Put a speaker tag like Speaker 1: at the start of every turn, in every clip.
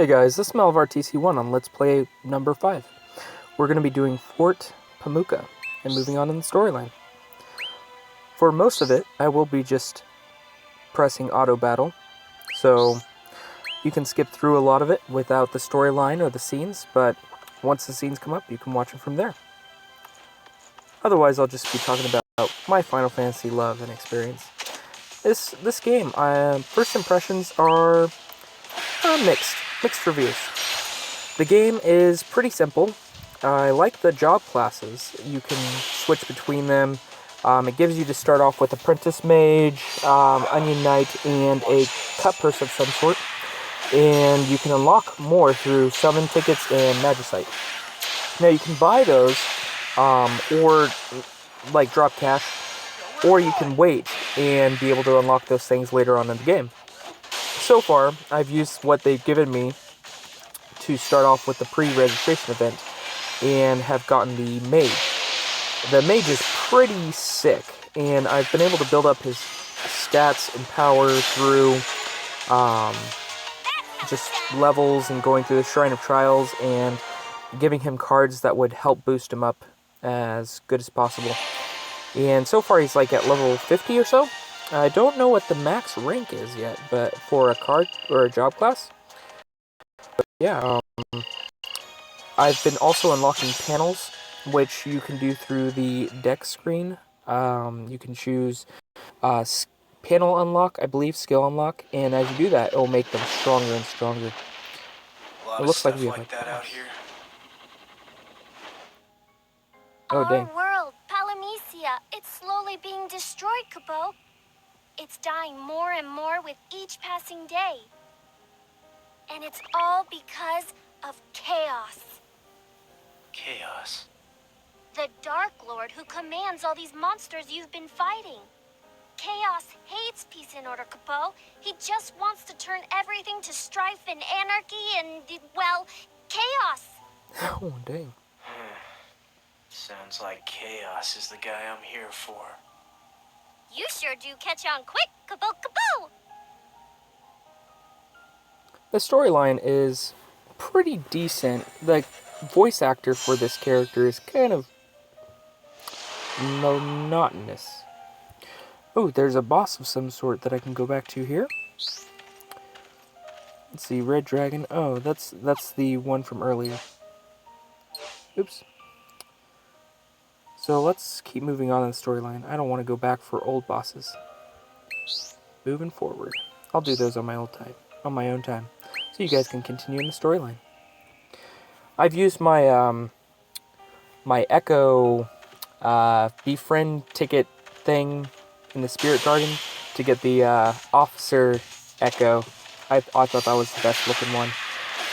Speaker 1: Hey guys, this is MalavarTCOne on Let's Play number 5. We're going to be doing Fort Pamuka and moving on in the storyline. For most of it, I will be just pressing auto battle, so you can skip through a lot of it without the storyline or the scenes, but once the scenes come up, you can watch them from there. Otherwise, I'll just be talking about my Final Fantasy love and experience. This game, first impressions are mixed reviews. The game is pretty simple. I like the job classes. You can switch between them. It gives you to start off with Apprentice Mage, Onion Knight, and a cut purse of some sort. And you can unlock more through summon tickets and Magicite. Now you can buy those, or like drop cash, or you can wait and be able to unlock those things later on in the game. So far, I've used what they've given me to start off with the pre-registration event and have gotten the Mage. The Mage is pretty sick, and I've been able to build up his stats and power through just levels and going through the Shrine of Trials and giving him cards that would help boost him up as good as possible. And so far he's like at level 50 or so. I don't know what the max rank is yet, but for a card or a job class. But yeah, I've been also unlocking panels, which you can do through the deck screen. You can choose panel unlock, I believe, skill unlock, and as you do that, it will make them stronger and stronger.
Speaker 2: It looks like we have that out here.
Speaker 1: Oh, dang.
Speaker 3: Our world, Palamecia, it's slowly being destroyed, Kupo. It's dying more and more with each passing day. And it's all because of chaos.
Speaker 2: Chaos?
Speaker 3: The Dark Lord who commands all these monsters you've been fighting. Chaos hates peace and order, Kupo. He just wants to turn everything to strife and anarchy and, well, chaos.
Speaker 1: Oh, dang.
Speaker 2: Sounds like Chaos is the guy I'm here for.
Speaker 3: You sure do catch on quick, Kupo Kupo!
Speaker 1: The storyline is pretty decent. The voice actor for this character is kind of monotonous. Oh, there's a boss of some sort that I can go back to here. Let's see, Red Dragon. Oh, that's the one from earlier. Oops. So let's keep moving on in the storyline. I don't want to go back for old bosses. Moving forward. I'll do those on my own time. So you guys can continue in the storyline. I've used my my Echo befriend ticket thing in the Spirit Garden to get the Officer Echo. I thought that was the best looking one.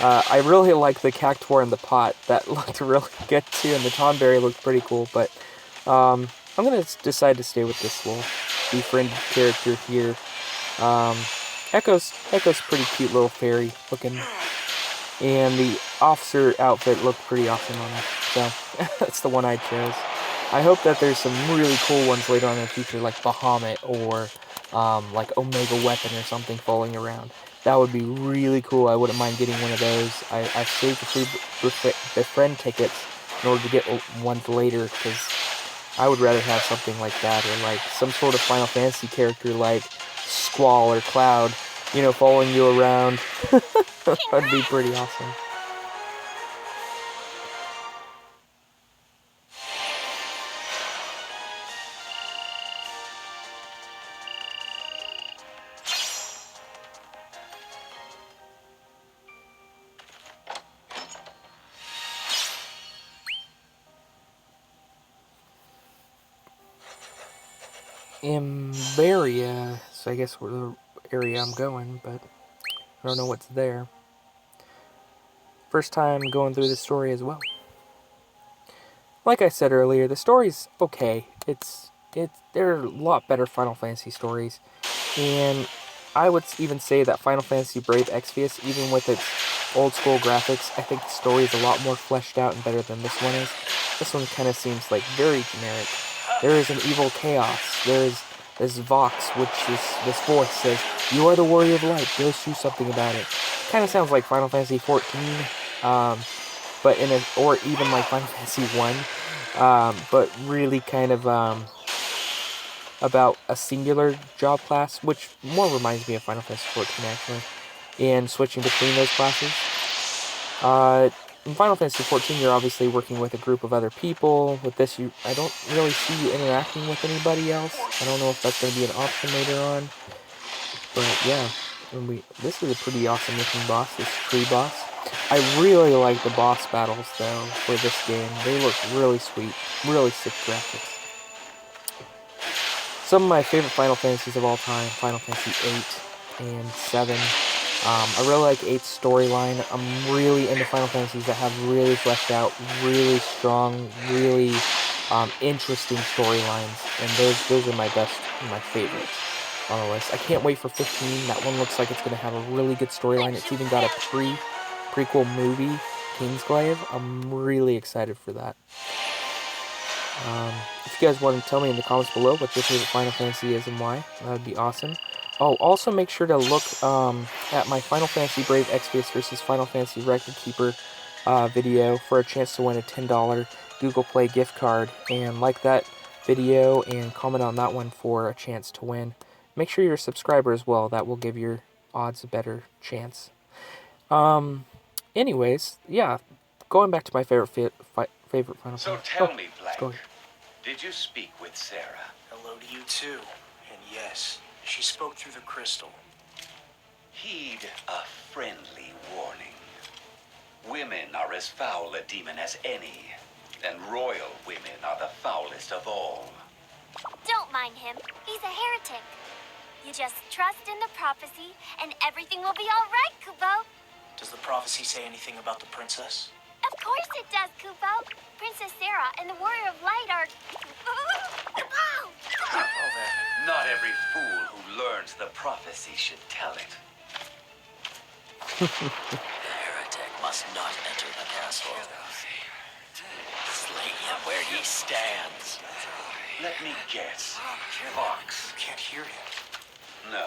Speaker 1: I really like the Cactuar in the pot. That looked really good too, and the Tonberry looked pretty cool, but I'm going to decide to stay with this little befriended character here. Echo's pretty cute little fairy looking, and the officer outfit looked pretty awesome on her, so that's the one I chose. I hope that there's some really cool ones later on in the future, like Bahamut or like Omega Weapon or something falling around. That would be really cool. I wouldn't mind getting one of those. I've saved the free befriend tickets in order to get ones later, because I would rather have something like that, or like some sort of Final Fantasy character like Squall or Cloud, you know, following you around. That'd be pretty awesome. Imberia, so I guess where the area I'm going, but I don't know what's there. First time going through the story as well. Like I said earlier, the story's okay. There are a lot better Final Fantasy stories, and I would even say that Final Fantasy Brave Exvius, even with its old school graphics, I think the story is a lot more fleshed out and better than this one is. This one kind of seems like very generic. There is an evil chaos. There is this Vox, which is this voice says, "You are the warrior of light. Go do something about it." kind of sounds like Final Fantasy 14, but or even like Final Fantasy 1, but really kind of about a singular job class, which more reminds me of Final Fantasy 14 actually, and switching between those classes. In Final Fantasy 14, you're obviously working with a group of other people. With this, I don't really see you interacting with anybody else. I don't know if that's going to be an option later on. But yeah, this is a pretty awesome looking boss, this tree boss. I really like the boss battles though for this game. They look really sweet, really sick graphics. Some of my favorite Final Fantasies of all time, Final Fantasy 8 and 7. I really like 8's storyline. I'm really into Final Fantasies that have really fleshed out, really strong, really interesting storylines, and those are my favorites on the list. I can't wait for 15. That one looks like it's going to have a really good storyline. It's even got a prequel movie, Kingsglaive. I'm really excited for that. If you guys want to tell me in the comments below what your favorite Final Fantasy is and why, that would be awesome. Oh, also make sure to look at my Final Fantasy Brave Exvius versus Final Fantasy Record Keeper video for a chance to win a $10 Google Play gift card. And like that video and comment on that one for a chance to win. Make sure you're a subscriber as well. That will give your odds a better chance. Anyways, yeah, going back to my favorite Final Fantasy.
Speaker 4: So tell me,
Speaker 1: go
Speaker 4: Blank,
Speaker 1: ahead.
Speaker 4: did you speak with Sarah?
Speaker 2: Hello to you too. And yes, she spoke through the crystal.
Speaker 4: Heed a friendly warning. Women are as foul a demon as any, and royal women are the foulest of all.
Speaker 3: Don't mind him. He's a heretic. You just trust in the prophecy, and everything will be all right, Kupo.
Speaker 2: Does the prophecy say anything about the princess?
Speaker 3: Of course it does, Kupo. Princess Sarah and the Warrior of Light are...
Speaker 2: Oh, then.
Speaker 4: Not every fool who learns the prophecy should tell it.
Speaker 2: The heretic must not enter the castle. Slay him where he stands.
Speaker 4: Let me guess. Fox.
Speaker 2: You can't hear him.
Speaker 4: No.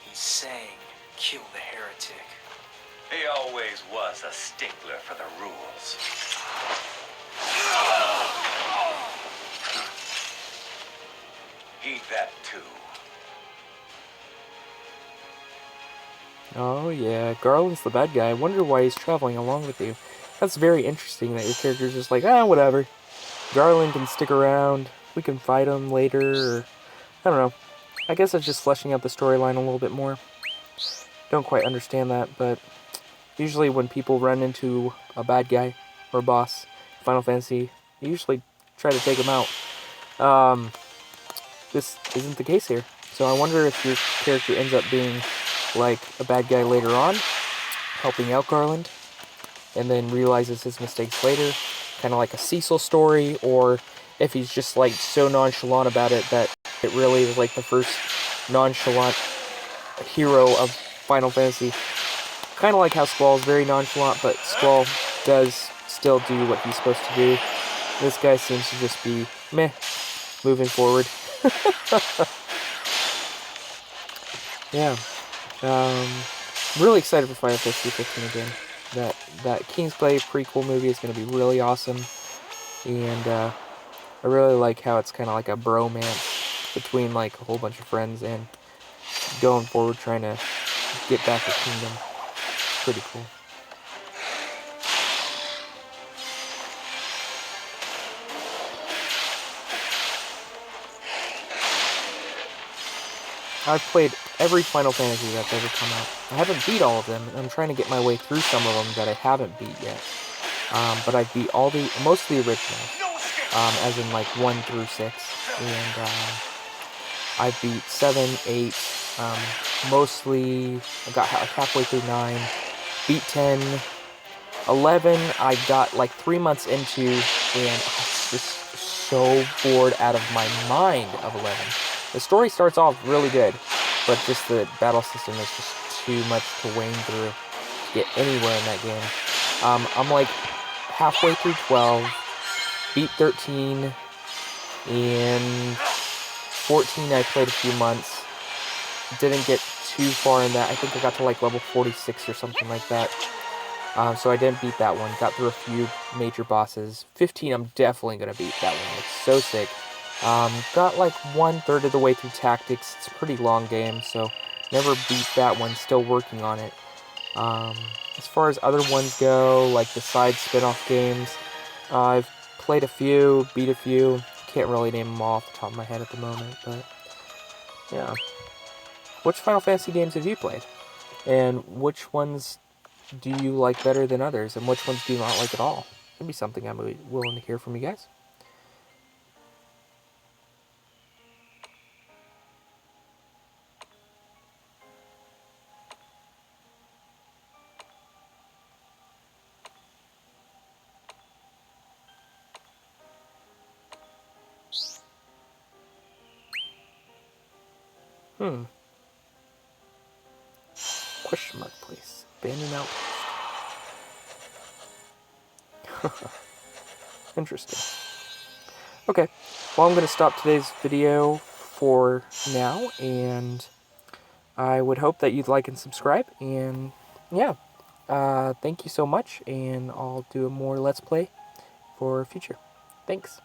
Speaker 2: He's saying, kill the heretic.
Speaker 4: He always was a stickler for the rules. Heed that too.
Speaker 1: Oh yeah, Garland's the bad guy. I wonder why he's traveling along with you. That's very interesting that your character's just like, whatever. Garland can stick around. We can fight him later, or... I don't know. I guess it's just fleshing out the storyline a little bit more. Don't quite understand that, but... Usually when people run into a bad guy or a boss in Final Fantasy, you usually try to take him out. This isn't the case here. So I wonder if your character ends up being like a bad guy later on, helping out Garland, and then realizes his mistakes later, kind of like a Cecil story, or if he's just like so nonchalant about it that it really is like the first nonchalant hero of Final Fantasy. Kind of like how Squall is very nonchalant, but Squall does still do what he's supposed to do. This guy seems to just be meh, moving forward. Yeah. Really excited for Final Fantasy 15 again. That Kingsglaive prequel movie is going to be really awesome. And I really like how it's kind of like a bromance between like a whole bunch of friends and going forward trying to get back the kingdom. Pretty cool. I've played every Final Fantasy that's ever come out. I haven't beat all of them, and I'm trying to get my way through some of them that I haven't beat yet. But I've beat most of the originals, as in like 1 through 6, and I've beat 7, 8, mostly, I got like halfway through 9, beat 10, 11, I got like 3 months into, and I was just so bored out of my mind of 11. The story starts off really good, but just the battle system is just too much to wane through to get anywhere in that game. I'm like halfway through 12, beat 13, and 14 I played a few months. Didn't get too far in that. I think I got to like level 46 or something like that. So I didn't beat that one. Got through a few major bosses. 15, I'm definitely going to beat that one. It's so sick. Got like 1/3 of the way through Tactics. It's a pretty long game, so never beat that one. Still working on it. As far as other ones go, like the side spin-off games, I've played a few, beat a few. Can't really name them all off the top of my head at the moment, but yeah. Which Final Fantasy games have you played? And which ones do you like better than others? And which ones do you not like at all? That'd be something I'm willing to hear from you guys. Question mark, please. Abandoned outpost. Interesting. Okay, well, I'm going to stop today's video for now, and I would hope that you'd like and subscribe, and yeah, thank you so much, and I'll do a more Let's Play for future. Thanks.